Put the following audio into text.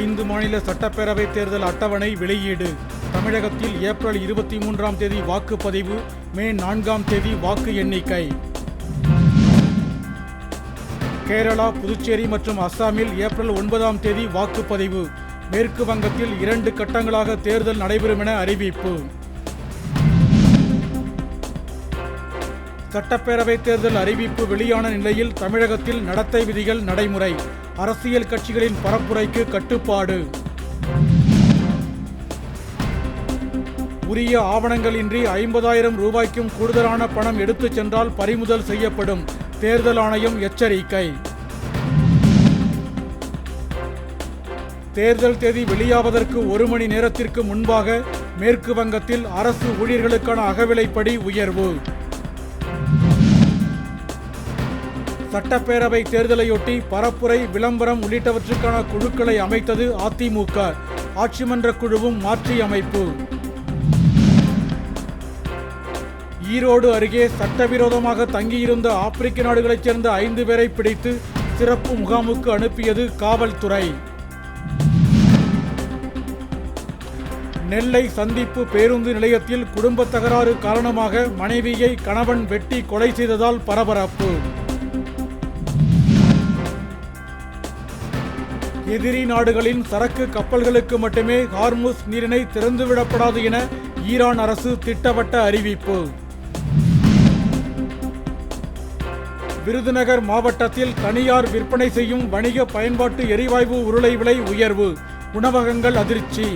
5 மாநில சட்டப்பேரவை தேர்தல் அட்டவணை வெளியீடு. தமிழகத்தில் ஏப்ரல் 23ஆம் தேதி வாக்குப்பதிவு, மே 4ஆம் தேதி வாக்கு எண்ணிக்கை. கேரளா, புதுச்சேரி மற்றும் அஸ்ஸாமில் ஏப்ரல் 9ஆம் தேதி வாக்குப்பதிவு. மேற்கு வங்கத்தில் 2 கட்டங்களாக தேர்தல் நடைபெறும் என அறிவிப்பு. சட்டப்பேரவை தேர்தல் அறிவிப்பு வெளியான நிலையில் தமிழகத்தில் நடத்தை விதிகள் நடைமுறை. அரசியல் கட்சிகளின் பரப்புரைக்கு கட்டுப்பாடு. உரிய ஆவணங்களின்றி 50,000 ரூபாய்க்கும் கூடுதலான பணம் எடுத்துச் சென்றால் பறிமுதல் செய்யப்படும். தேர்தல் ஆணையம் எச்சரிக்கை. தேர்தல் தேதி வெளியாவதற்கு 1 மணி நேரத்திற்கு முன்பாக மேற்கு வங்கத்தில் அரசு ஊழியர்களுக்கான அகவிலைப்படி உயர்வு. சட்டப்பேரவை தேர்தலையொட்டி பரப்புரை, விளம்பரம் உள்ளிட்டவற்றுக்கான குழுக்களை அமைத்தது அதிமுக. ஆட்சிமன்ற குழுவும் மாற்றி அமைப்பு. ஈரோடு அருகே சட்டவிரோதமாக தங்கியிருந்த ஆப்பிரிக்க நாடுகளைச் சேர்ந்த 5 பேரை பிடித்து சிறப்பு முகாமுக்கு அனுப்பியது காவல்துறை. நெல்லை சந்திப்பு பேருந்து நிலையத்தில் குடும்ப தகராறு காரணமாக மனைவியை கணவன் வெட்டி கொலை செய்ததால் பரபரப்பு. எதிரி நாடுகளின் சரக்கு கப்பல்களுக்கு மட்டுமே ஹார்முஸ் நீரிணை திறந்துவிடப்படாது என ஈரான் அரசு திட்டவட்ட அறிவிப்பு. விருதுநகர் மாவட்டத்தில் தனியார் விற்பனை செய்யும் வணிக பயன்பாட்டு எரிவாயு உருளை விலை உயர்வு. உணவகங்கள் அதிர்ச்சி.